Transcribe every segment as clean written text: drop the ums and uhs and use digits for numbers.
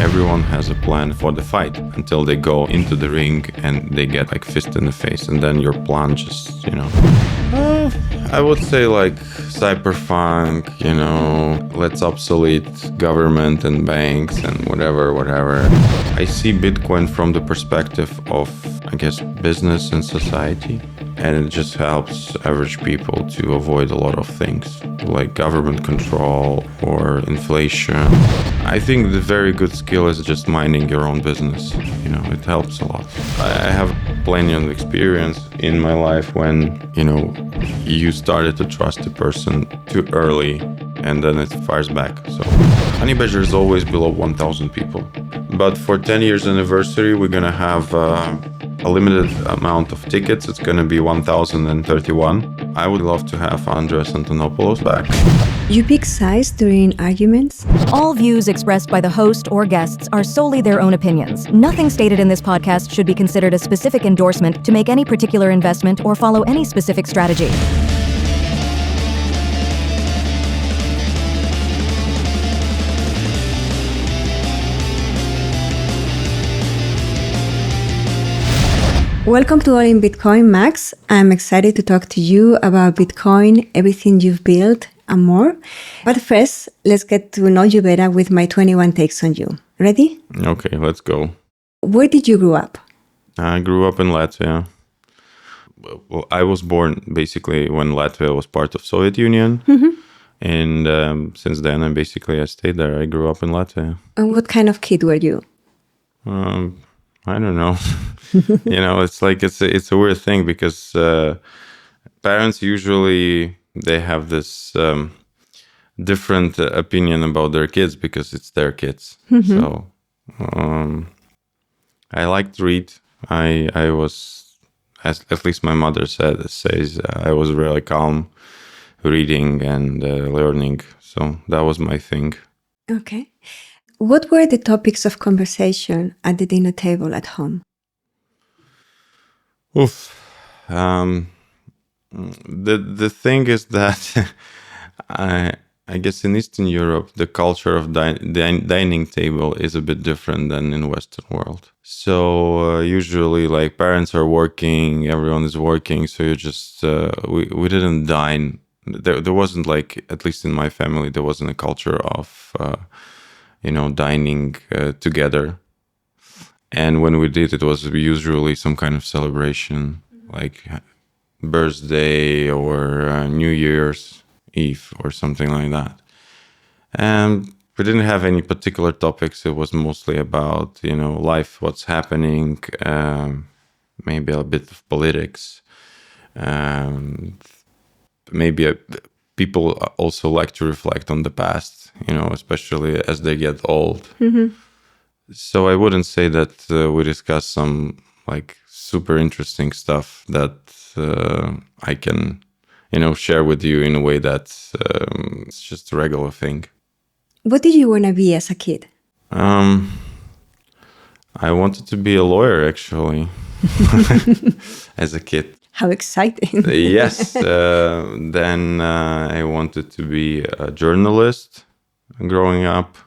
Everyone has a plan for the fight until they go into the ring and they get like fist in the face, and then your plan just, I would say like cypherpunk, let's obsolete government and banks and whatever. I see Bitcoin from the perspective of, I guess, business and society. And it just helps average people to avoid a lot of things like government control or inflation. I think the very good skill is just minding your own business. It helps a lot. I have plenty of experience in my life when, you started to trust a person too early and then it fires back. So Honeybadger is always below 1,000 people. But for 10 years anniversary, we're going to have a limited amount of tickets. It's going to be 1,031. I would love to have Andreas and Antonopoulos back. You pick sides during arguments? All views expressed by the host or guests are solely their own opinions. Nothing stated in this podcast should be considered a specific endorsement to make any particular investment or follow any specific strategy. Welcome to All in Bitcoin, Max. I'm excited to talk to you about Bitcoin, everything you've built, and more. But first, let's get to know you better with my 21 takes on you. Ready? Okay, let's go. Where did you grow up? I grew up in Latvia. Well, I was born basically when Latvia was part of Soviet Union. Mm-hmm. And since then, I stayed there. I grew up in Latvia. And what kind of kid were you? I don't know. It's like it's a weird thing because parents usually they have this different opinion about their kids because it's their kids. Mm-hmm. So I like to read. I was, at least my mother says I was really calm reading and learning. So that was my thing. Okay. What were the topics of conversation at the dinner table at home? Oof. The thing is that I guess in Eastern Europe, the culture of dining table is a bit different than in Western world. So usually like parents are working, everyone is working. So you just, we didn't dine. There wasn't like, at least in my family, there wasn't a culture of, dining together. And when we did, it was usually some kind of celebration, like birthday or New Year's Eve or something like that. And we didn't have any particular topics. It was mostly about, life, what's happening, maybe a bit of politics. Maybe people also like to reflect on the past, especially as they get old. Mm-hmm. So I wouldn't say that we discuss some like super interesting stuff that I can, share with you in a way that it's just a regular thing. What did you want to be as a kid? I wanted to be a lawyer, actually, as a kid. How exciting. Yes. Then I wanted to be a journalist growing up.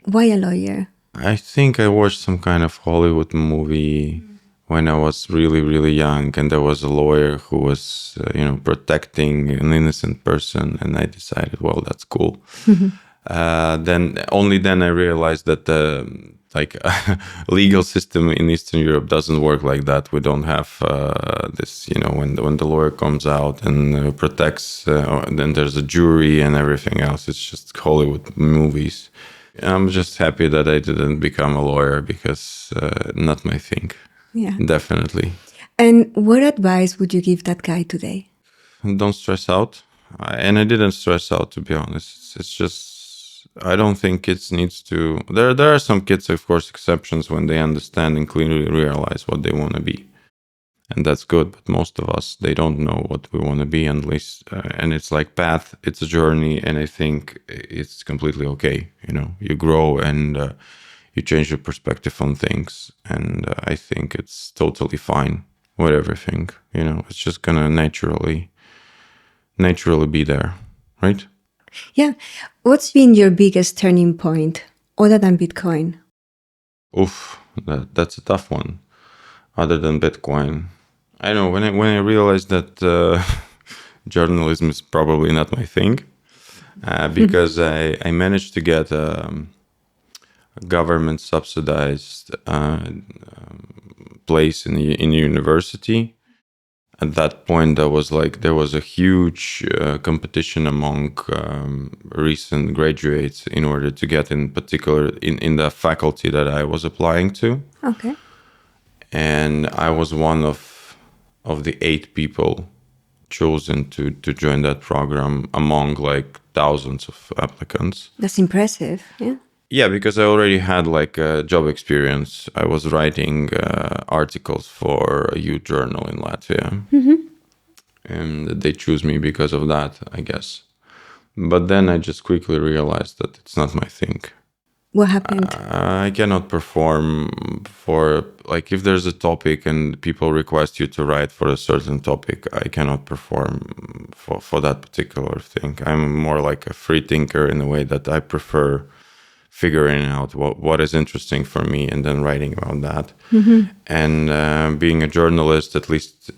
Why a lawyer? I think I watched some kind of Hollywood movie when I was really, really young, and there was a lawyer who was, protecting an innocent person, and I decided, well, that's cool. Then I realized that the legal system in Eastern Europe doesn't work like that. We don't have this, when the lawyer comes out and protects, then there's a jury and everything else. It's just Hollywood movies. I'm just happy that I didn't become a lawyer because not my thing. Yeah. Definitely. And what advice would you give that guy today? Don't stress out. And I didn't stress out, to be honest. It's just, I don't think kids needs to, there are some kids, of course, exceptions when they understand and clearly realize what they want to be. And that's good, but most of us, they don't know what we want to be, at least, and it's like path, it's a journey, and I think it's completely okay. You grow and you change your perspective on things, and I think it's totally fine with everything. It's just gonna naturally be there, right? Yeah. What's been your biggest turning point other than Bitcoin? Oof, that's a tough one. Other than Bitcoin, I know when I realized that journalism is probably not my thing, because I managed to get a government subsidized place in university. At that point, there was a huge competition among recent graduates in order to get in particular in the faculty that I was applying to. Okay. And I was one of the 8 people chosen to join that program among like thousands of applicants. That's impressive. Yeah. Yeah, because I already had like a job experience. I was writing articles for a youth journal in Latvia. And they choose me because of that, I guess. But then I just quickly realized that it's not my thing. What happened? I cannot perform for, like, if there's a topic and people request you to write for a certain topic, I cannot perform for that particular thing. I'm more like a free thinker in a way that I prefer figuring out what is interesting for me and then writing about that. And being a journalist, at least,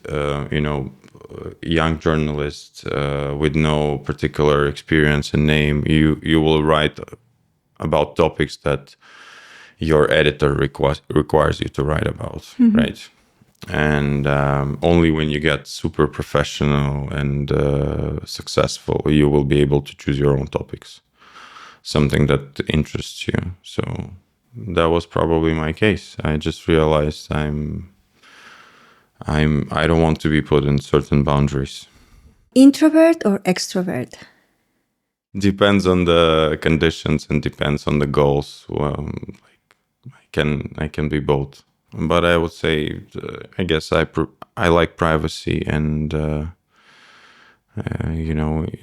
young journalist with no particular experience and name, you will write about topics that your editor requires you to write about, right? And only when you get super professional and successful, you will be able to choose your own topics, something that interests you. So that was probably my case. I just realized I don't want to be put in certain boundaries. Introvert or extrovert? Depends on the conditions and depends on the goals. I can be both, but I would say I guess I like privacy and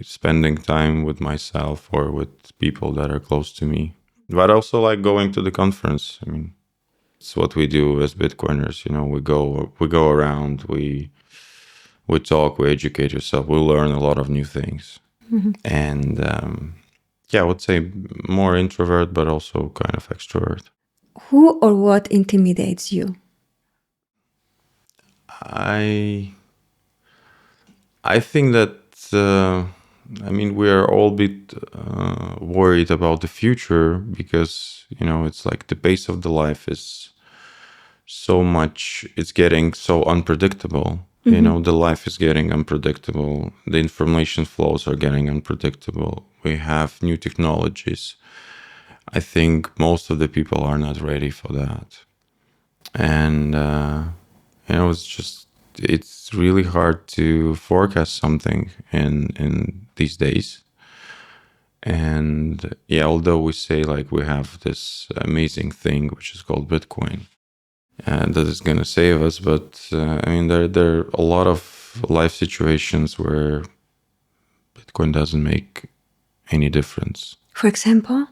spending time with myself or with people that are close to me. But I also like going to the conference. I mean, it's what we do as Bitcoiners. We go around, we talk, we educate yourself, we learn a lot of new things. And I would say more introvert, but also kind of extrovert. Who or what intimidates you? I think that we are all a bit worried about the future because it's like the pace of the life is it's getting so unpredictable. The life is getting unpredictable. The information flows are getting unpredictable. We have new technologies. I think most of the people are not ready for that. And, it's really hard to forecast something in these days. And although we say like we have this amazing thing, which is called Bitcoin, that is going to save us. But there are a lot of life situations where Bitcoin doesn't make any difference. For example?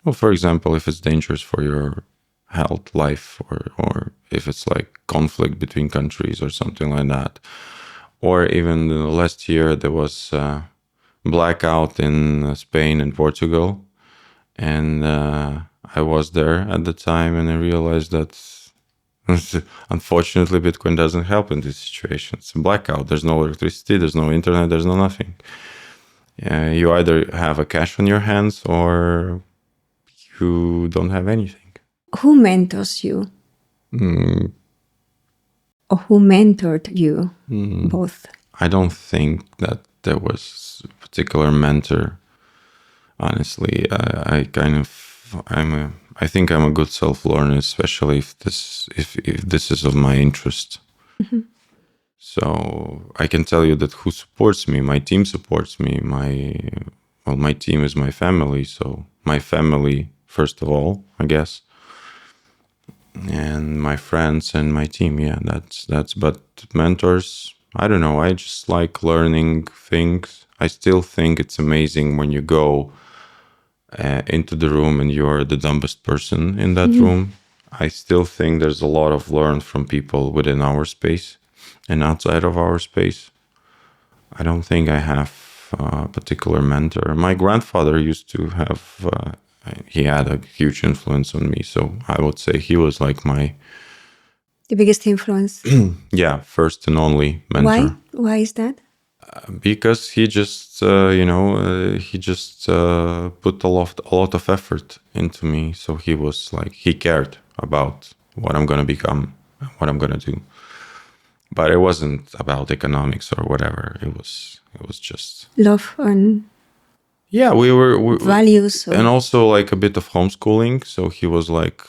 Well, for example, if it's dangerous for your health, life, or if it's like conflict between countries or something like that. Or even last year, there was blackout in Spain and Portugal. And I was there at the time and I realized that unfortunately, Bitcoin doesn't help in this situation. It's a blackout. There's no electricity, there's no internet, there's no nothing. You either have a cash on your hands or you don't have anything. Who mentors you? Or who mentored you? Both. I don't think that there was a particular mentor. Honestly, I think I'm a good self-learner, especially if this is of my interest. So I can tell you that who supports me, my team supports me. My team is my family. So my family, first of all, I guess, and my friends and my team. Yeah, that's. But mentors, I don't know. I just like learning things. I still think it's amazing when you go into the room and you're the dumbest person in that room. I still think there's a lot of learn from people within our space and outside of our space. I don't think I have a particular mentor. My grandfather used to have he had a huge influence on me. So I would say he was like The biggest influence. first and only mentor. Why? Why is that? Because he just, put a lot of effort into me. So he was like, he cared about what I'm going to become, what I'm going to do. But it wasn't about economics or whatever. It was just Love and we values. and also like a bit of homeschooling. So he was like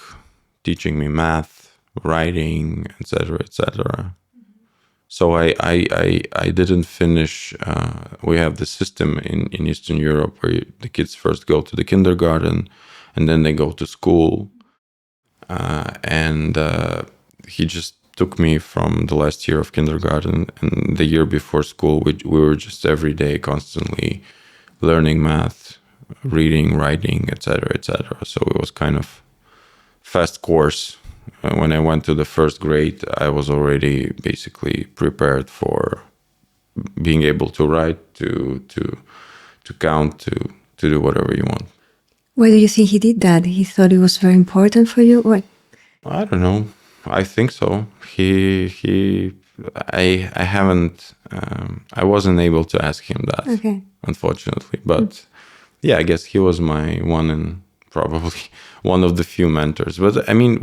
teaching me math, writing, etc., etc. So I didn't finish. We have the system in Eastern Europe where the kids first go to the kindergarten, and then they go to school. And he just took me from the last year of kindergarten, and the year before school, we were just every day constantly learning math, reading, writing, etc., etc. So it was kind of fast course. When I went to the first grade, I was already basically prepared for being able to write, to count, to do whatever you want. Why do you think he did that? He thought it was very important for you? What? I don't know. I think so. I haven't. I wasn't able to ask him that, Okay. unfortunately. But yeah, I guess he was my one and probably one of the few mentors. But I mean,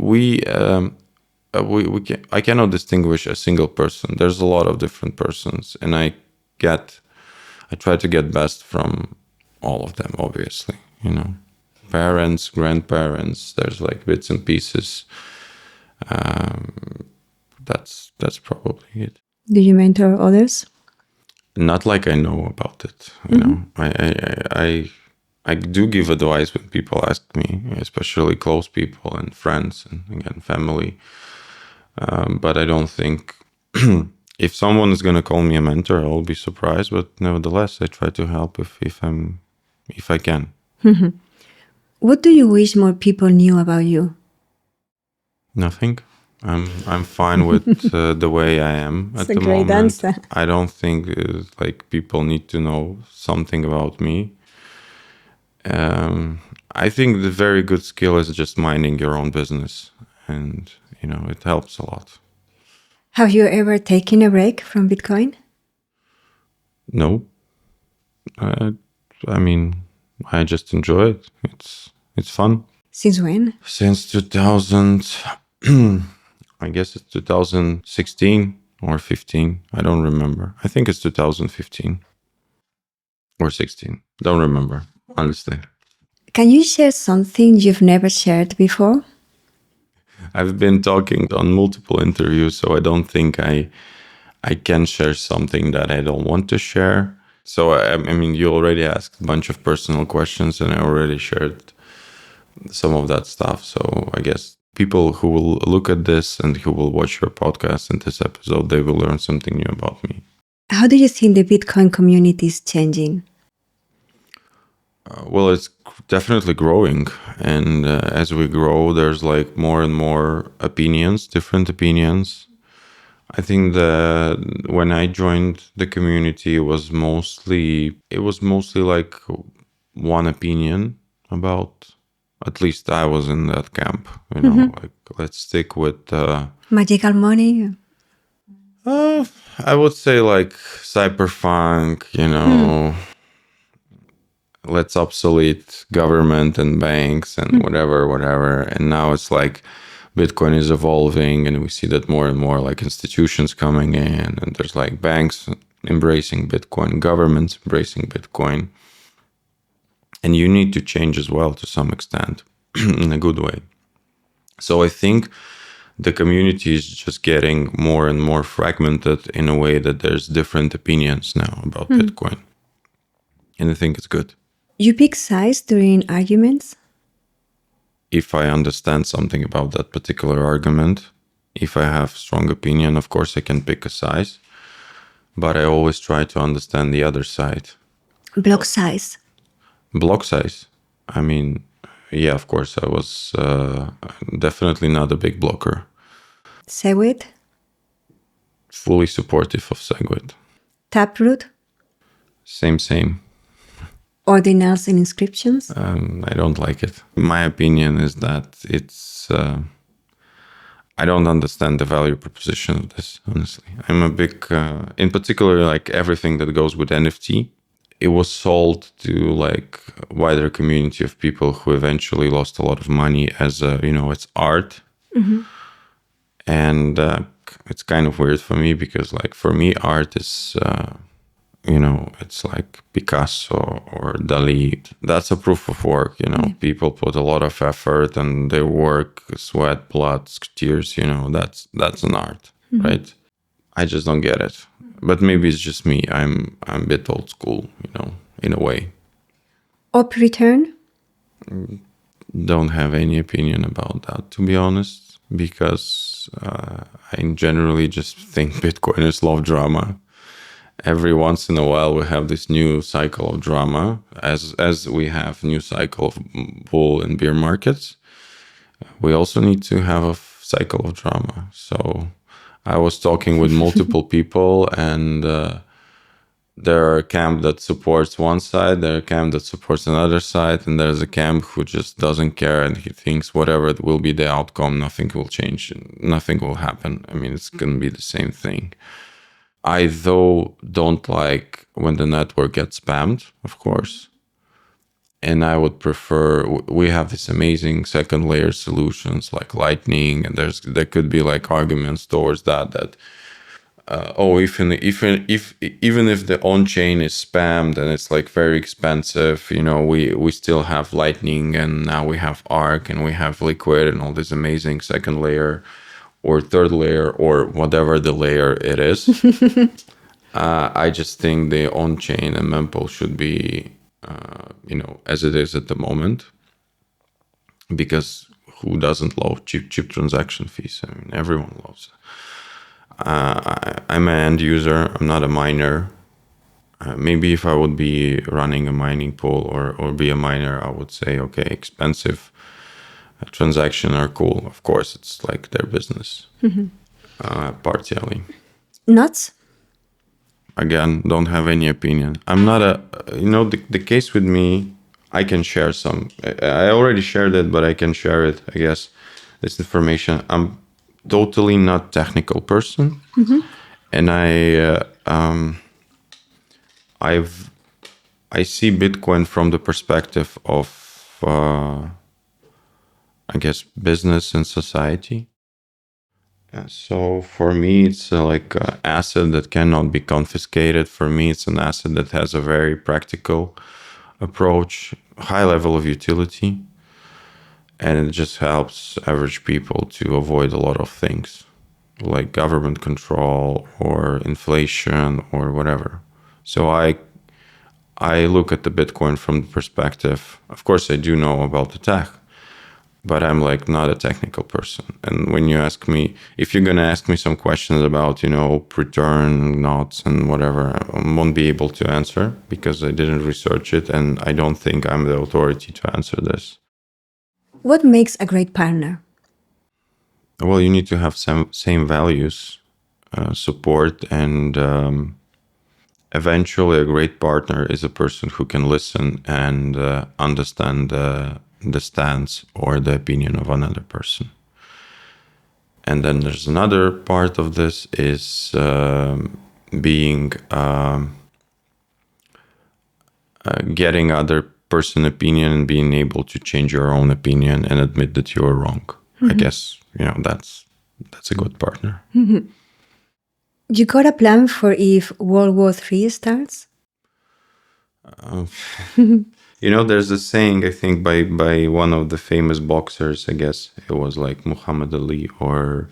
I cannot distinguish a single person. There's a lot of different persons, and I try to get best from all of them. Obviously, parents, grandparents. There's like bits and pieces. That's probably it. Do you mentor others? Not like I know about it. You know, I do give advice when people ask me, especially close people and friends and again family. But I don't think if someone is going to call me a mentor, I'll be surprised. But nevertheless, I try to help if I can. What do you wish more people knew about you? Nothing. I'm fine with the way I am at the moment. Answer. I don't think like people need to know something about me. I think the very good skill is just minding your own business, and it helps a lot. Have you ever taken a break from Bitcoin? No, I mean, I just enjoy it. It's fun. Since when? Since 2000. I guess it's 2016 or 15. I don't remember. I think it's 2015 or 16. Don't remember, honestly. Can you share something you've never shared before? I've been talking on multiple interviews, so I don't think I can share something that I don't want to share. So, I mean, you already asked a bunch of personal questions, and I already shared some of that stuff. So I guess people who will look at this and who will watch your podcast and this episode, they will learn something new about me. How do you think the Bitcoin community is changing? Well, it's definitely growing. And as we grow, there's like more and more opinions, different opinions. I think that when I joined the community, it was mostly like one opinion about. At least I was in that camp, like let's stick with Magical money? I would say like cypherpunk, let's obsolete government and banks and whatever. And now it's like Bitcoin is evolving, and we see that more and more like institutions coming in, and there's like banks embracing Bitcoin, governments embracing Bitcoin. And you need to change as well to some extent in a good way. So I think the community is just getting more and more fragmented in a way that there's different opinions now about Bitcoin. And I think it's good. You pick sides during arguments? If I understand something about that particular argument, if I have strong opinion, of course I can pick a side. But I always try to understand the other side. Block size? Block size. I mean, yeah, of course, I was definitely not a big blocker. Segwit? Fully supportive of Segwit. Taproot? Same. Ordinals and inscriptions? I don't like it. My opinion is that it's... I don't understand the value proposition of this, honestly. I'm a big... in particular, like everything that goes with NFT, it was sold to like a wider community of people who eventually lost a lot of money as it's art. And it's kind of weird for me because like for me art is it's like Picasso or Dali. That's a proof of work. People put a lot of effort and their work, sweat, blood, tears. That's an art, right? I just don't get it. But maybe it's just me. I'm a bit old school, in a way. Op return? Don't have any opinion about that, to be honest, because I generally just think Bitcoiners love drama. Every once in a while, we have this new cycle of drama, as we have new cycle of bull and bear markets. We also need to have a cycle of drama. So I was talking with multiple people, and there are a camp that supports one side, there are a camp that supports another side, and there's a camp who just doesn't care, and he thinks whatever will be the outcome, nothing will change, nothing will happen. I mean, it's going to be the same thing. I, though, don't like when the network gets spammed, of course. And I would prefer, we have this amazing second layer solutions like Lightning, and there could be like arguments towards that even if the on-chain is spammed and it's like very expensive, we still have Lightning, and now we have Arc, and we have Liquid, and all this amazing second layer or third layer or whatever the layer it is. I just think the on-chain and mempool should be, as it is at the moment, because who doesn't love cheap transaction fees? I mean, everyone loves it. I'm an end user. I'm not a miner. Maybe if I would be running a mining pool or be a miner, I would say, okay, expensive transactions are cool. Of course, it's like their business, partially. Nuts? Again, don't have any opinion. I'm not the case with me, I can share some. I already shared it, but I can share it, I guess, this information. I'm totally not technical person. And I see Bitcoin from the perspective of, I guess, business and society. So for me, it's like an asset that cannot be confiscated. For me, it's an asset that has a very practical approach, high level of utility, and it just helps average people to avoid a lot of things like government control or inflation or whatever. So I look at the Bitcoin from the perspective, of course, I do know about the tech, but I'm like not a technical person. And when you ask me, if you're going to ask me some questions about, return knots and whatever, I won't be able to answer because I didn't research it. And I don't think I'm the authority to answer this. What makes a great partner? Well, you need to have same values, support, and eventually a great partner is a person who can listen and understand the stance or the opinion of another person. And then there's another part of this is being getting other person opinion and being able to change your own opinion and admit that you are wrong. I guess that's a good partner. You got a plan for if World War III starts? There's a saying, I think, by one of the famous boxers, I guess it was like Muhammad Ali or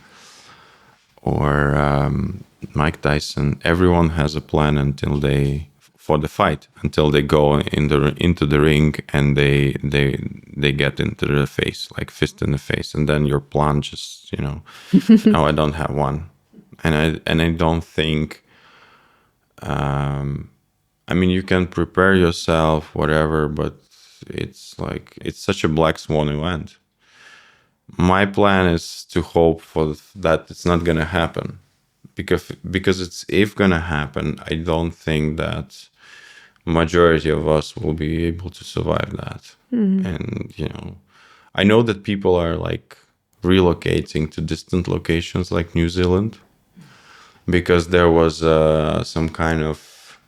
Mike Tyson. Everyone has a plan for the fight until they go into the ring and they get into the face, like fist in the face, and then your plan just no, I don't have one, and I don't think. I mean, you can prepare yourself, whatever, but it's such a black swan event. My plan is to hope for that it's not going to happen, because it's if going to happen. I don't think that majority of us will be able to survive that. And, I know that people are like relocating to distant locations like New Zealand because there was some kind of,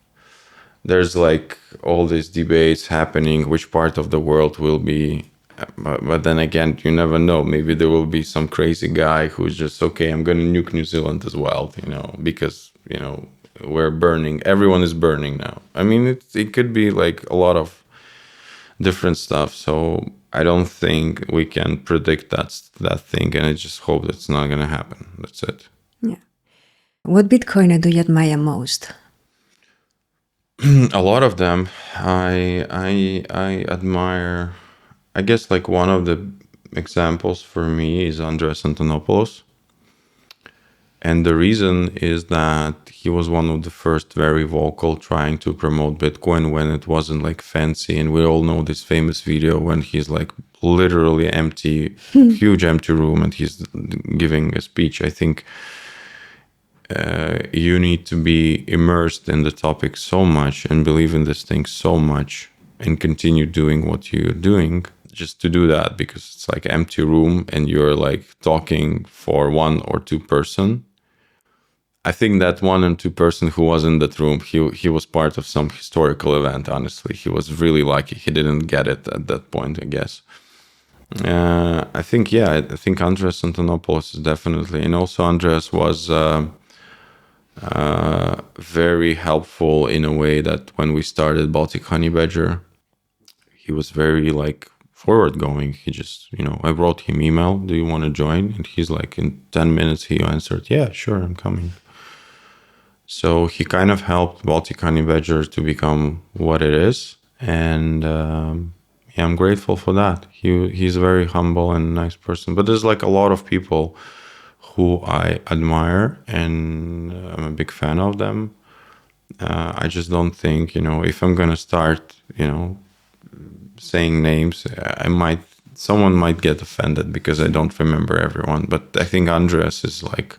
there's like all these debates happening, which part of the world will be. But then again, you never know. Maybe there will be some crazy guy who's just, okay, I'm going to nuke New Zealand as well, because, we're burning. Everyone is burning now. I mean, it could be like a lot of different stuff. So I don't think we can predict that thing. And I just hope that's not going to happen. That's it. Yeah. What Bitcoiner do you admire most? A lot of them. I admire. I guess like one of the examples for me is Andreas Antonopoulos. And the reason is that he was one of the first very vocal trying to promote Bitcoin when it wasn't like fancy. And we all know this famous video when he's like literally empty, huge empty room, and he's giving a speech. I think you need to be immersed in the topic so much and believe in this thing so much and continue doing what you're doing just to do that, because it's like empty room and you're like talking for one or two person. I think that one and two person who was in that room, he was part of some historical event, honestly. He was really lucky. He didn't get it at that point, I guess. I think Andreas Antonopoulos is definitely, and also Andreas was very helpful in a way that when we started Baltic Honeybadger, he was very like forward going. He just, I wrote him email, do you want to join? And he's like, in 10 minutes, he answered, yeah, sure, I'm coming. So he kind of helped Baltic Honeybadger to become what it is. And I'm grateful for that. He's a very humble and nice person. But there's like a lot of people who I admire and I'm a big fan of them. I just don't think, if I'm going to start, saying names, someone might get offended because I don't remember everyone. But I think Andreas is like,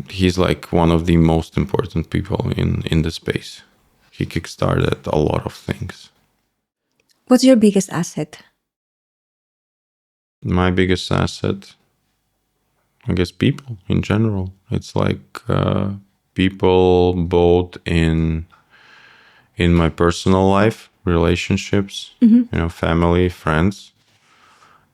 he's like one of the most important people in the space. He kickstarted a lot of things. What's your biggest asset? My biggest asset, I guess, people in general. It's like people both in my personal life, relationships, family, friends,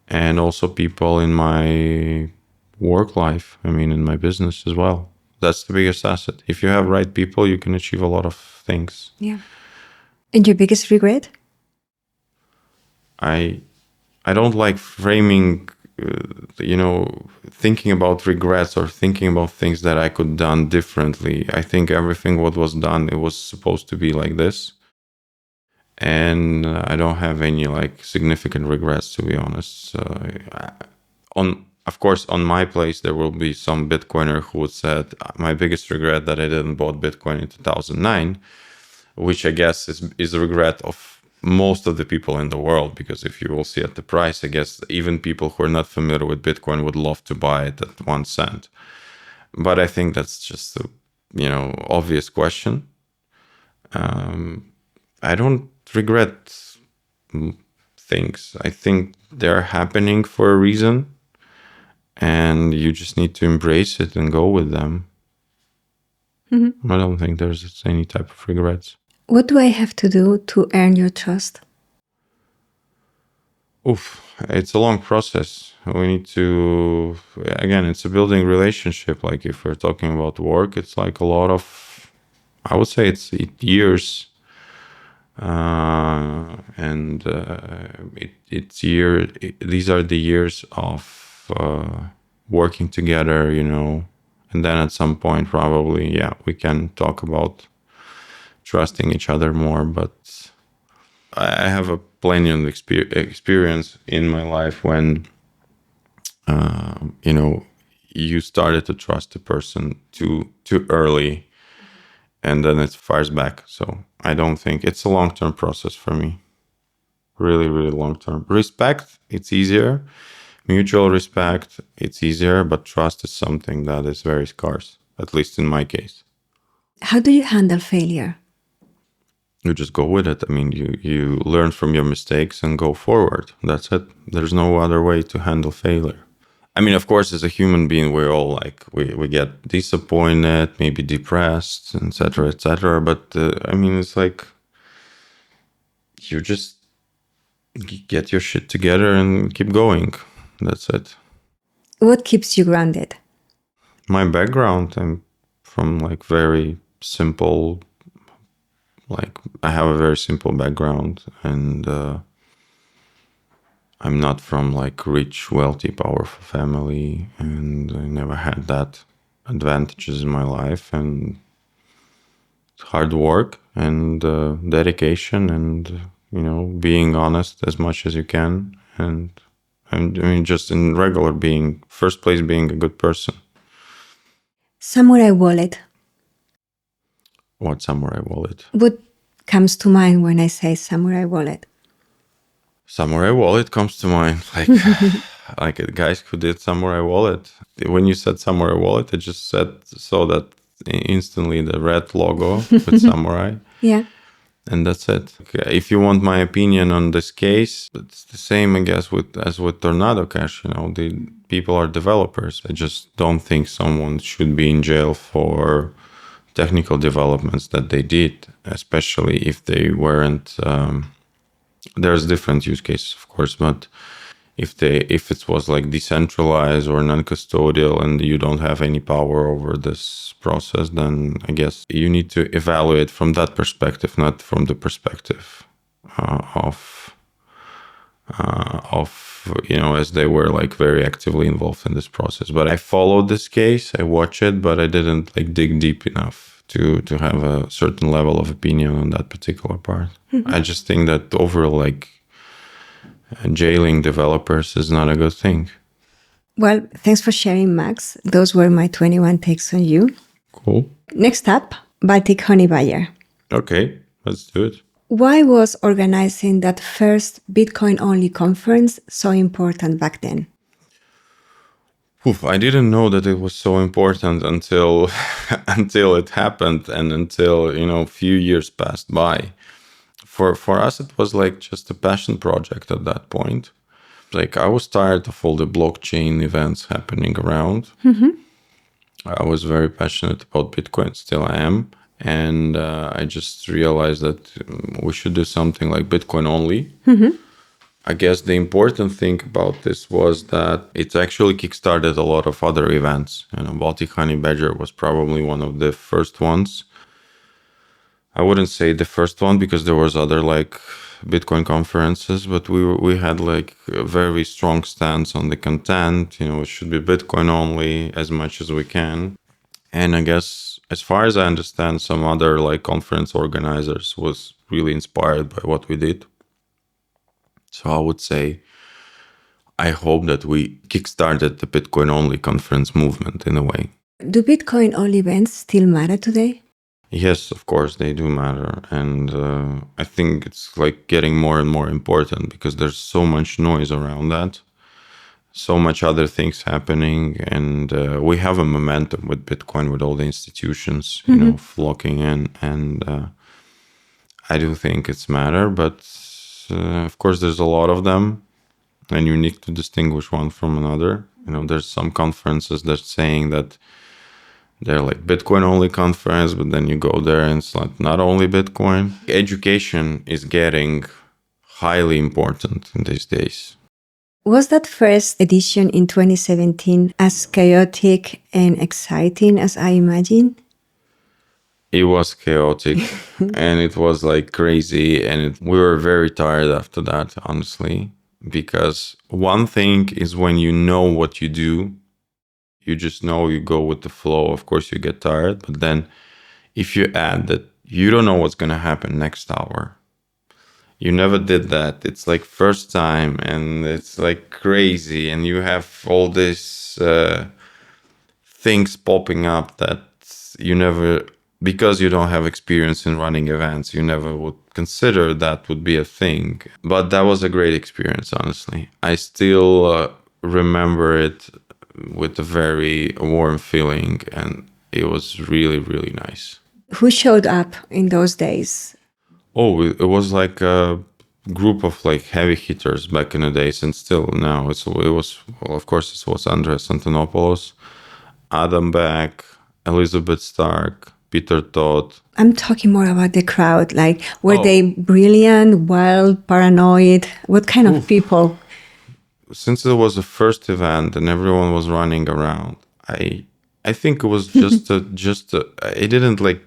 and also people in my work life. I mean, in my business as well. That's the biggest asset. If you have right people, you can achieve a lot of things. Yeah. And your biggest regret? I don't like framing, thinking about regrets or thinking about things that I could done differently. I think everything what was done, it was supposed to be like this. And I don't have any like significant regrets, to be honest. Of course, on my place, there will be some Bitcoiner who would said, my biggest regret that I didn't bought Bitcoin in 2009, which I guess is a regret of most of the people in the world, because if you will see at the price, I guess even people who are not familiar with Bitcoin would love to buy it at 1 cent. But I think that's just a, obvious question. I don't regret things. I think they're happening for a reason, and you just need to embrace it and go with them. I don't think there's any type of regrets. What do I have to do to earn your trust? It's a long process. We need to, again, it's a building relationship. Like if we're talking about work, it's like a lot of, I would say it's years. These are the years of working together, and then at some point probably, we can talk about trusting each other more. But I have a plenty of experience in my life when, you started to trust a person too early, and then it fires back. So I don't think it's a long-term process for me. Really, really long-term. Respect, it's easier. Mutual respect, it's easier, but trust is something that is very scarce, at least in my case. How do you handle failure? you just go with it. I mean, you learn from your mistakes and go forward. That's it. There's no other way to handle failure. I mean, of course, as a human being, we're all like, we get disappointed, maybe depressed, etc., etc. But I mean, it's like you just get your shit together and keep going. That's it. What keeps you grounded? My background, I'm from like very simple, like I have a very simple background, and I'm not from like rich, wealthy, powerful family, and I never had that advantages in my life. And hard work and dedication, and being honest as much as you can, and I mean, just in regular being, first place, being a good person. Samurai wallet. What samurai wallet? What comes to mind when I say samurai wallet? Samurai wallet comes to mind, like like guys who did samurai wallet. When you said samurai wallet, I just saw that instantly, the red logo with samurai. Yeah. And that's it. Okay. If you want my opinion on this case, it's the same, I guess, as with Tornado Cash. The people are developers. I just don't think someone should be in jail for technical developments that they did, especially if they weren't. There's different use cases, of course, but if it was like decentralized or non-custodial and you don't have any power over this process, then I guess you need to evaluate from that perspective, not from the perspective of as they were like very actively involved in this process. But I followed this case, I watched it, but I didn't like dig deep enough to have a certain level of opinion on that particular part. Mm-hmm. I just think that overall, like, jailing developers is not a good thing. Well, thanks for sharing, Max. Those were my 21 takes on you. Cool. Next up, Baltic Honeybadger. Okay, let's do it. Why was organizing that first Bitcoin-only conference so important back then? I didn't know that it was so important until until it happened, and until a few years passed by. For us, it was like just a passion project at that point. Like, I was tired of all the blockchain events happening around. Mm-hmm. I was very passionate about Bitcoin, still I am. And I just realized that we should do something like Bitcoin only. Mm-hmm. I guess the important thing about this was that it actually kickstarted a lot of other events. Baltic Honeybadger was probably one of the first ones. I wouldn't say the first one, because there was other like Bitcoin conferences, but we had like a very strong stance on the content. It should be Bitcoin only as much as we can. And I guess, as far as I understand, some other like conference organizers was really inspired by what we did. So I would say, I hope that we kickstarted the Bitcoin only conference movement in a way. Do Bitcoin only events still matter today? Yes, of course, they do matter. And I think it's like getting more and more important, because there's so much noise around that, so much other things happening. And we have a momentum with Bitcoin, with all the institutions, flocking in. And I do think it's matter, but of course, there's a lot of them, and you need to distinguish one from another. There's some conferences that saying that they're like Bitcoin only conference, but then you go there and it's like not only Bitcoin. Education is getting highly important in these days. Was that first edition in 2017 as chaotic and exciting as I imagined? It was chaotic and it was like crazy, and we were very tired after that, honestly, because one thing is when you know what you do, you just know, you go with the flow. Of course, you get tired, but then if you add that you don't know what's going to happen next hour, you never did that. It's like first time, and it's like crazy, and you have all these things popping up that you never, because you don't have experience in running events, you never would consider that would be a thing. But that was a great experience, honestly. I still remember it with a very warm feeling, and it was really, really nice. Who showed up in those days? Oh, it was like a group of like heavy hitters back in the days, and still now it was, well, of course, it was Andreas Antonopoulos, Adam Beck, Elizabeth Stark, Peter Todd. I'm talking more about the crowd. Like, were Oh. they brilliant, wild, paranoid? What kind of people? Since it was the first event and everyone was running around, I think it was just I didn't like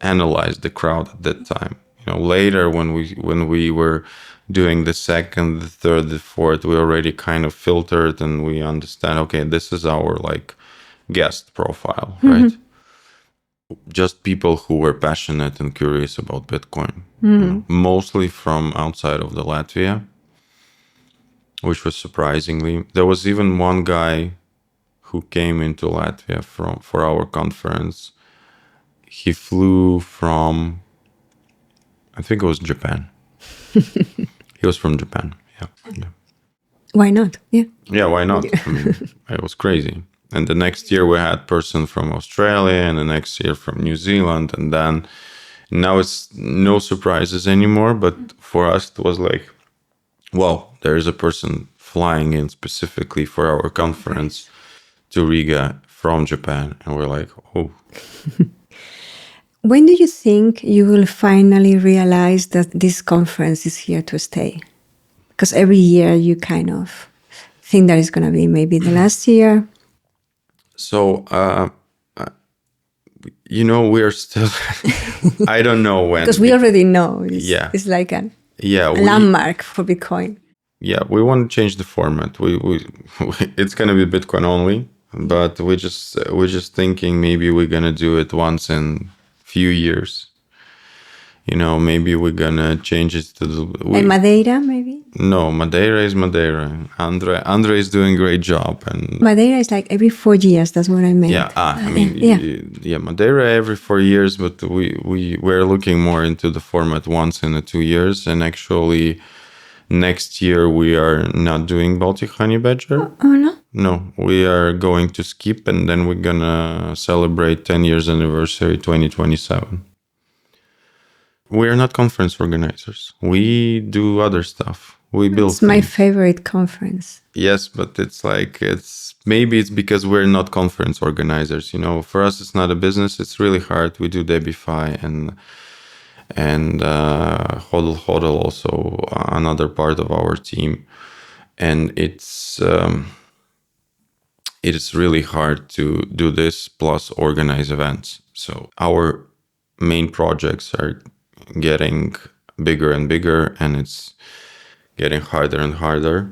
analyze the crowd at that time. You know, later when we were doing the second, the third, the fourth, we already kind of filtered and we understand, okay, this is our like guest profile, right? Just people who were passionate and curious about Bitcoin, you know, mostly from outside of the Latvia, which was surprisingly. There was even one guy who came into Latvia for our conference. He flew from, I think it was Japan. He was from Japan. Yeah. Why not? Yeah. Yeah, why not? I mean, it was crazy. And the next year we had person from Australia, and the next year from New Zealand, and then now it's no surprises anymore. But for us, it was like, well, there is a person flying in specifically for our conference to Riga from Japan, and we're like, oh. When do you think you will finally realize that this conference is here to stay? Because every year you kind of think that it's going to be maybe the last year. So, you know, we're still, I don't know when. Because we already know it's like a landmark for Bitcoin. Yeah, we want to change the format. We it's going to be Bitcoin only, but we're just thinking maybe we're going to do it once in few years. You know, maybe we're going to change it to and Madeira, maybe? No, Madeira is Madeira. Andre is doing a great job. And Madeira is like every 4 years. That's what I meant. Yeah, I mean, yeah, Madeira every 4 years, but we're looking more into the format once in 2 years. And actually, next year we are not doing Baltic Honeybadger. Oh, no? No, we are going to skip, and then we're gonna celebrate 10 years anniversary 2027. We are not conference organizers. We do other stuff. We build It's my things. favorite conference. Yes, but maybe it's because we're not conference organizers. You know, for us, it's not a business. It's really hard. We do Debifi and Hodl Hodl also, another part of our team. And it is really hard to do this plus organize events. So our main projects are getting bigger and bigger, and it's getting harder and harder.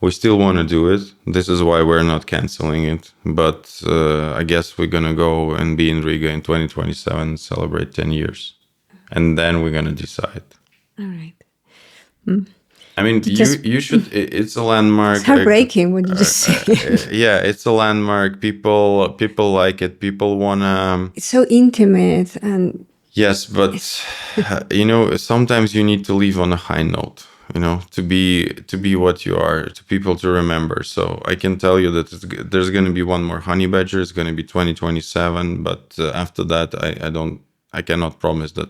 We still want to do it. This is why we're not canceling it. But I guess we're going to go and be in Riga in 2027, celebrate 10 years. And then we're going to decide. All right. I mean, you should, it's a landmark. It's heartbreaking what you just say. Yeah, it's a landmark. People like it. People want to... It's so intimate and... Yes, but, you know, sometimes you need to leave on a high note, you know, to be what you are, to people to remember. So I can tell you that there's going to be one more Honeybadger. It's going to be 2027. But after that, I cannot promise that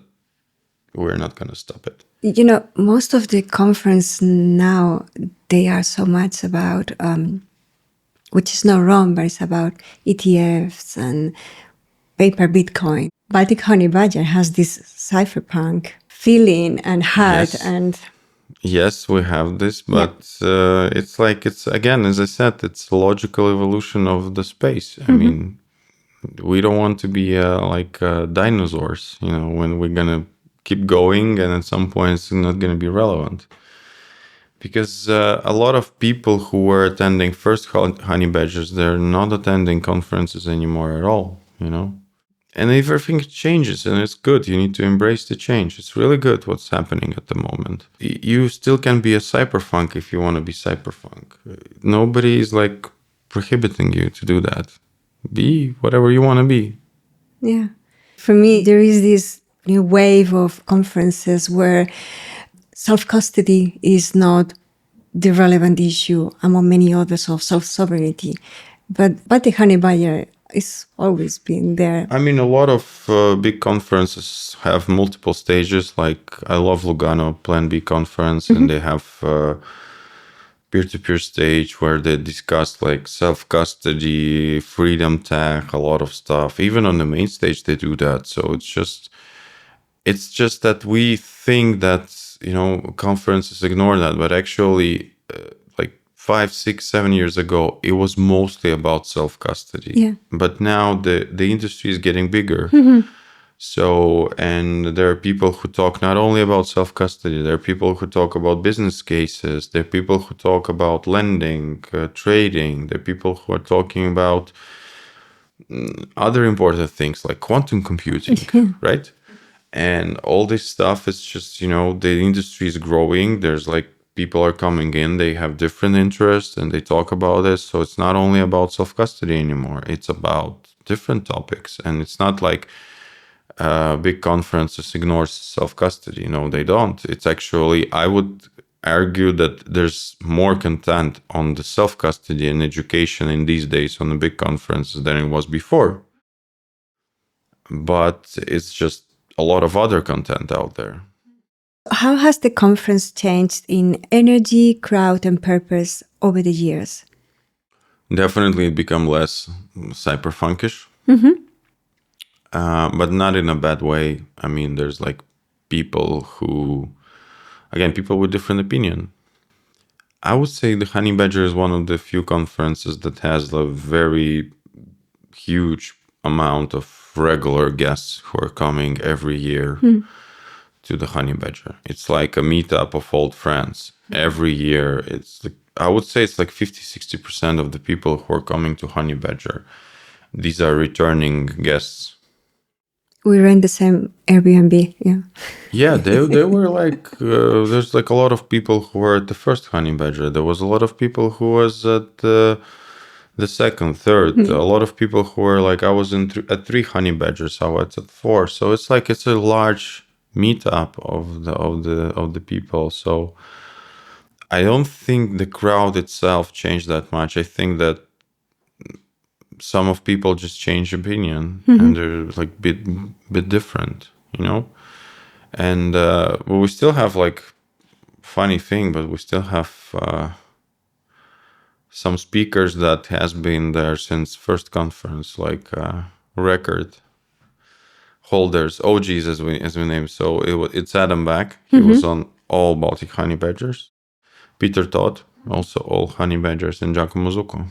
we're not going to stop it. You know, most of the conference now, they are so much about, which is not wrong, but it's about ETFs and paper Bitcoin. Baltic Honeybadger has this cypherpunk feeling and heart. Yes. And yes, we have this, but it's again, as I said, it's a logical evolution of the space. I mean, we don't want to be like dinosaurs, you know, when we're going to keep going and at some point it's not going to be relevant. Because a lot of people who were attending first Honeybadgers, they're not attending conferences anymore at all, you know. And everything changes, and it's good. You need to embrace the change. It's really good what's happening at the moment. You still can be a cypherpunk if you want to be cypherpunk. Nobody is like prohibiting you to do that. Be whatever you want to be. yeah, for me, there is this new wave of conferences where self-custody is not the relevant issue among many others of self-sovereignty. But Baltic Honeybadger it's always been there. I mean, a lot of big conferences have multiple stages. Like, I love Lugano Plan B conference, and they have peer-to-peer stage where they discuss like self-custody, freedom tech, a lot of stuff. Even on the main stage, they do that. So it's just that we think that, conferences ignore that, but actually, like 5, 6, 7 years ago, it was mostly about self-custody. Yeah. But now the industry is getting bigger. So, and there are people who talk not only about self-custody, there are people who talk about business cases, there are people who talk about lending, trading, there are people who are talking about other important things like quantum computing, right? And all this stuff is just, the industry is growing. There's like people are coming in, they have different interests and they talk about this. So it's not only about self-custody anymore, it's about different topics. And it's not like big conferences ignores self-custody. No, they don't. It's actually, I would argue that there's more content on the self-custody and education in these days on the big conferences than it was before. But it's just a lot of other content out there. How has the conference changed in energy, crowd, and purpose over the years? Definitely it become less cypherpunkish. But not in a bad way. I mean, there's like people with different opinion. I would say the Honeybadger is one of the few conferences that has a very huge amount of regular guests who are coming every year to the Honeybadger. It's like a meetup of old friends. Every year, I would say it's like 50-60% of the people who are coming to Honeybadger. These are returning guests. We rent the same Airbnb, yeah. Yeah, they were like, there's like a lot of people who were at the first Honeybadger. There was a lot of people who was at the second, third. A lot of people who were like, I was at 3 Honeybadgers, I was at 4. So it's like, it's a large meetup of the people. So I don't think the crowd itself changed that much. I think that some of people just change opinion and they're like bit different, and but we still have like funny thing, but we still have some speakers that has been there since first conference, like record holders, OGs as we name. So it's Adam Back. He was on all Baltic Honeybadgers. Peter Todd, also all Honeybadgers, and Giacomo Zucco.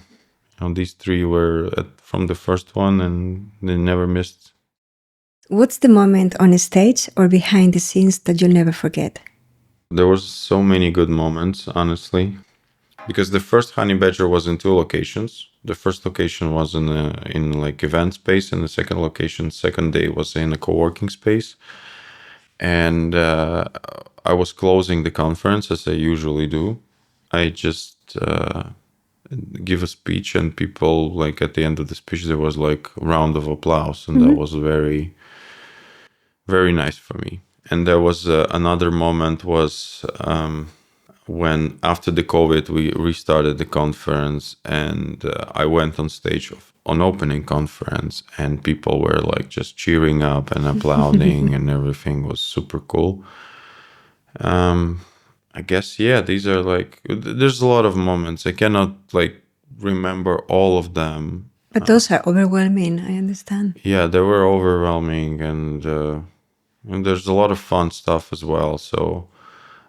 These 3 were from the first one and they never missed. What's the moment on a stage or behind the scenes that you'll never forget? There was so many good moments, honestly, because the first Honeybadger was in 2 locations. The first location was in like event space, and the second day was in a co-working space. And I was closing the conference as I usually do. I just give a speech, and people, like at the end of the speech there was like a round of applause, and that was very, very nice for me. And there was another moment was when after the COVID we restarted the conference, and I went on stage on opening conference, and people were like just cheering up and applauding and everything was super cool. I guess, yeah, these are like, there's a lot of moments. I cannot like remember all of them. But those are overwhelming, I understand. Yeah, they were overwhelming, and there's a lot of fun stuff as well. So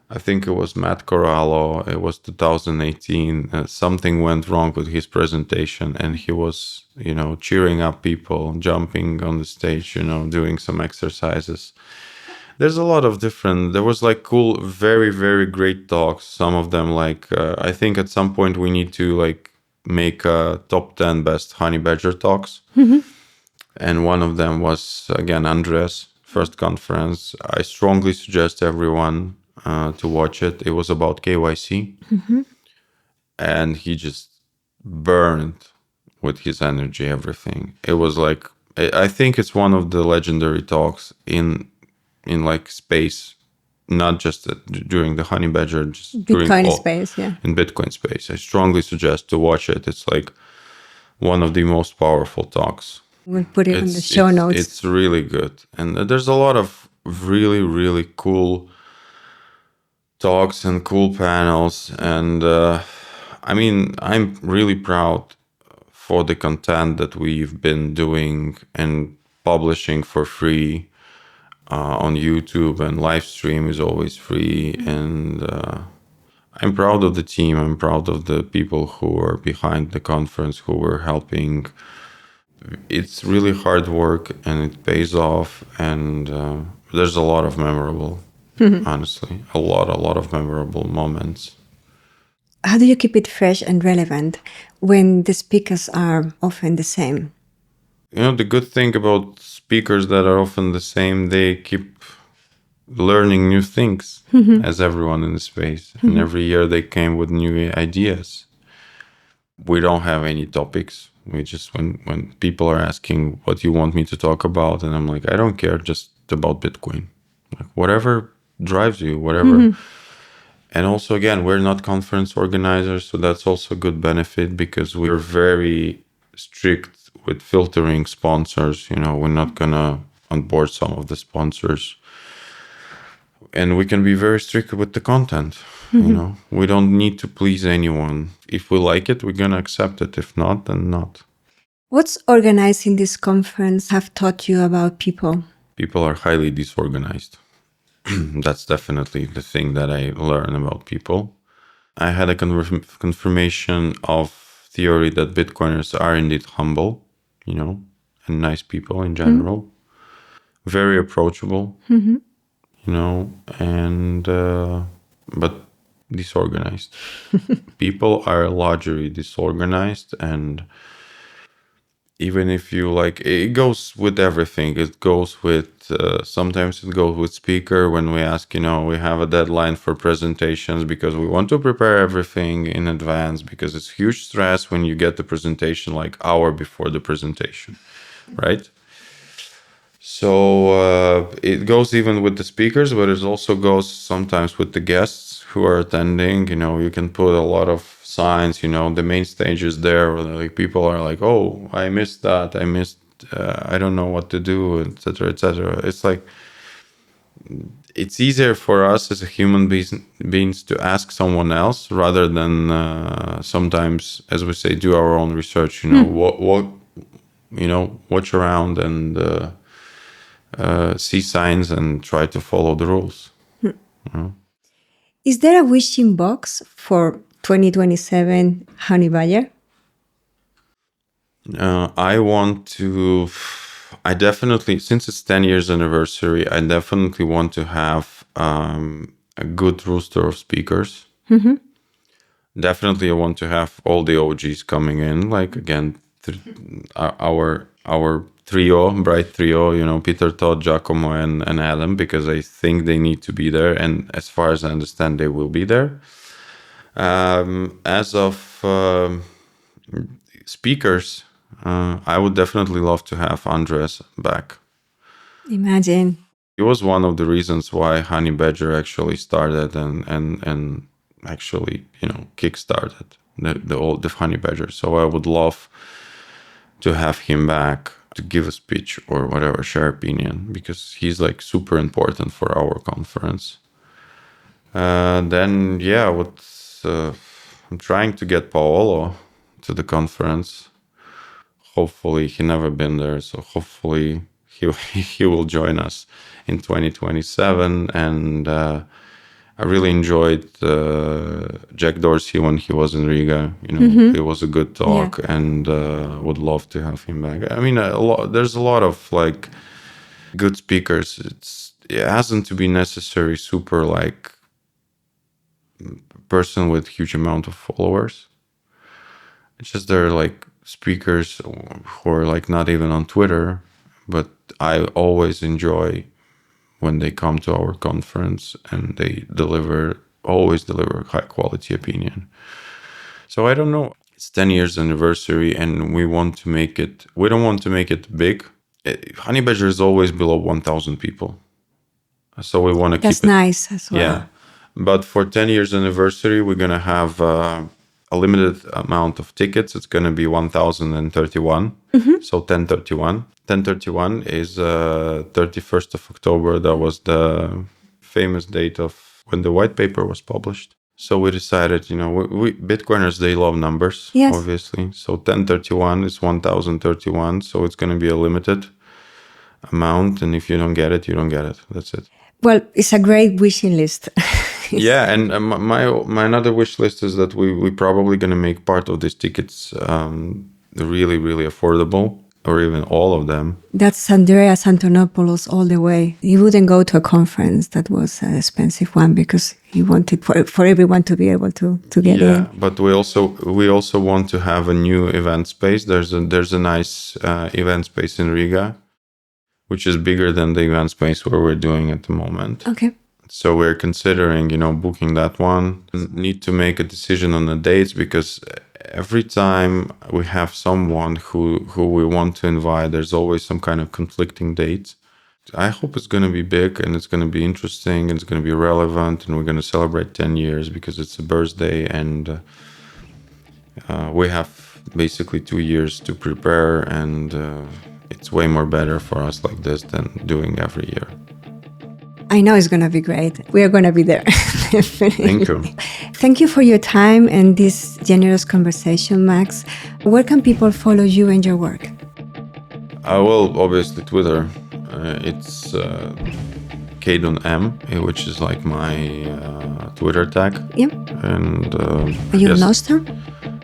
I think it was Matt Corallo. It was 2018. Something went wrong with his presentation, and he was, cheering up people, jumping on the stage, doing some exercises. There's a lot of there was like cool, very, very great talks. Some of them, like, I think at some point we need to like make a top 10 best Honeybadger talks. And one of them was, again, Andreas, first conference. I strongly suggest everyone to watch it. It was about KYC. And he just burned with his energy, everything. It was like, I think it's one of the legendary talks in like space, not just during the Honeybadger, just Bitcoin space, yeah. In Bitcoin space. I strongly suggest to watch it. It's like one of the most powerful talks. We'll put it on the show notes. It's really good. And there's a lot of really, really cool talks and cool panels. And I mean, I'm really proud for the content that we've been doing and publishing for free on YouTube, and live stream is always free. And I'm proud of the team. I'm proud of the people who are behind the conference, who were helping. It's really hard work and it pays off. And there's a lot of memorable, honestly, a lot of memorable moments. How do you keep it fresh and relevant when the speakers are often the same? You know, the good thing about speakers that are often the same, they keep learning new things, as everyone in the space. And every year they came with new ideas. We don't have any topics. We just, when people are asking what you want me to talk about, and I'm like, I don't care, just about Bitcoin. Like, whatever drives you, whatever. And also, again, we're not conference organizers, so that's also a good benefit because we're very strict with filtering sponsors. You know, we're not gonna onboard some of the sponsors. And we can be very strict with the content. You know, we don't need to please anyone. If we like it, we're gonna accept it. If not, then not. What's organizing this conference have taught you about people? People are highly disorganized. That's definitely the thing that I learned about people. I had a confirmation of theory that Bitcoiners are indeed humble, you know, and nice people in general. Very approachable, you know, and but disorganized. People are largely disorganized, and even if you like, it goes with everything. It goes with, sometimes it goes with speaker when we ask, you know, we have a deadline for presentations because we want to prepare everything in advance because it's huge stress when you get the presentation like hour before the presentation, right? So it goes even with the speakers, but it also goes sometimes with the guests who are attending. You know, you can put a lot of signs, you know, the main stage is there where like people are like, oh, I missed that, I don't know what to do, etc., etc. It's like, it's easier for us as a human beings to ask someone else rather than sometimes, as we say, do our own research. You know, what you know, watch around and see signs and try to follow the rules. You know? Is there a wishing box for 2027 Honeybadger? I definitely, since it's 10 years anniversary, I definitely want to have a good roster of speakers. Definitely I want to have all the OGs coming in, like again, our trio, bright trio, you know, Peter, Todd, Giacomo, and Adam, because I think they need to be there. And as far as I understand, they will be there. As of speakers, I would definitely love to have Andreas back. Imagine. It was one of the reasons why Honeybadger actually started and actually, you know, kickstarted the Honeybadger. So I would love to have him back to give a speech or whatever, share opinion, because he's like super important for our conference. Then, yeah, I'm trying to get Paolo to the conference. Hopefully, he never been there, so hopefully he will join us in 2027. And I really enjoyed Jack Dorsey when he was in Riga. You know, it was a good talk, and would love to have him back. I mean, there's a lot of like good speakers. It hasn't to be necessary super like person with huge amount of followers. It's just they're like speakers who are like not even on Twitter, but I always enjoy when they come to our conference and they always deliver high quality opinion. So I don't know. It's 10 years anniversary and we don't want to make it big. Honeybadger is always below 1,000 people. So we want to keep it. That's nice as well. Yeah. But for 10 years anniversary, we're going to have a limited amount of tickets. It's going to be 1,031. So 1031. 1031 is 31st of October. That was the famous date of when the white paper was published. So we decided, we Bitcoiners, they love numbers, Yes. obviously. So 1031 is 1,031. So it's going to be a limited amount. And if you don't get it, you don't get it. That's it. Well, it's a great wishing list. Yeah, and my another wish list is that we probably going to make part of these tickets really, really affordable, or even all of them. That's Andreas Antonopoulos all the way. He wouldn't go to a conference that was an expensive one because he wanted for everyone to be able to get in. Yeah, but we also want to have a new event space. There's a nice event space in Riga, which is bigger than the event space where we're doing at the moment. Okay. So we're considering, booking that one. Need to make a decision on the dates because every time we have someone who we want to invite, there's always some kind of conflicting dates. I hope it's going to be big and it's going to be interesting and it's going to be relevant and we're going to celebrate 10 years because it's a birthday and we have basically 2 years to prepare and it's way more better for us like this than doing every year. I know it's going to be great. We are going to be there. Thank you. Thank you for your time and this generous conversation, Max. Where can people follow you and your work? Well, obviously Twitter. It's K.M, which is like my Twitter tag. Yeah. And are you on Nostr?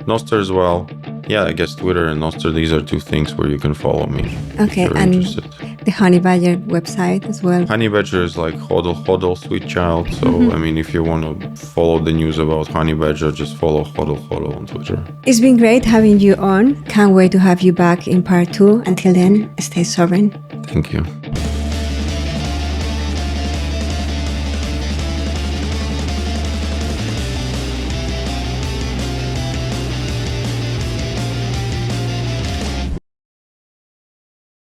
Nostr as well. Yeah, I guess Twitter and Nostr, these are two things where you can follow me. Okay, and interested. The Honeybadger website as well. Honeybadger is like Hodl Hodl, sweet child. So, I mean, if you want to follow the news about Honeybadger, just follow Hodl Hodl on Twitter. It's been great having you on. Can't wait to have you back in part 2. Until then, stay sovereign. Thank you.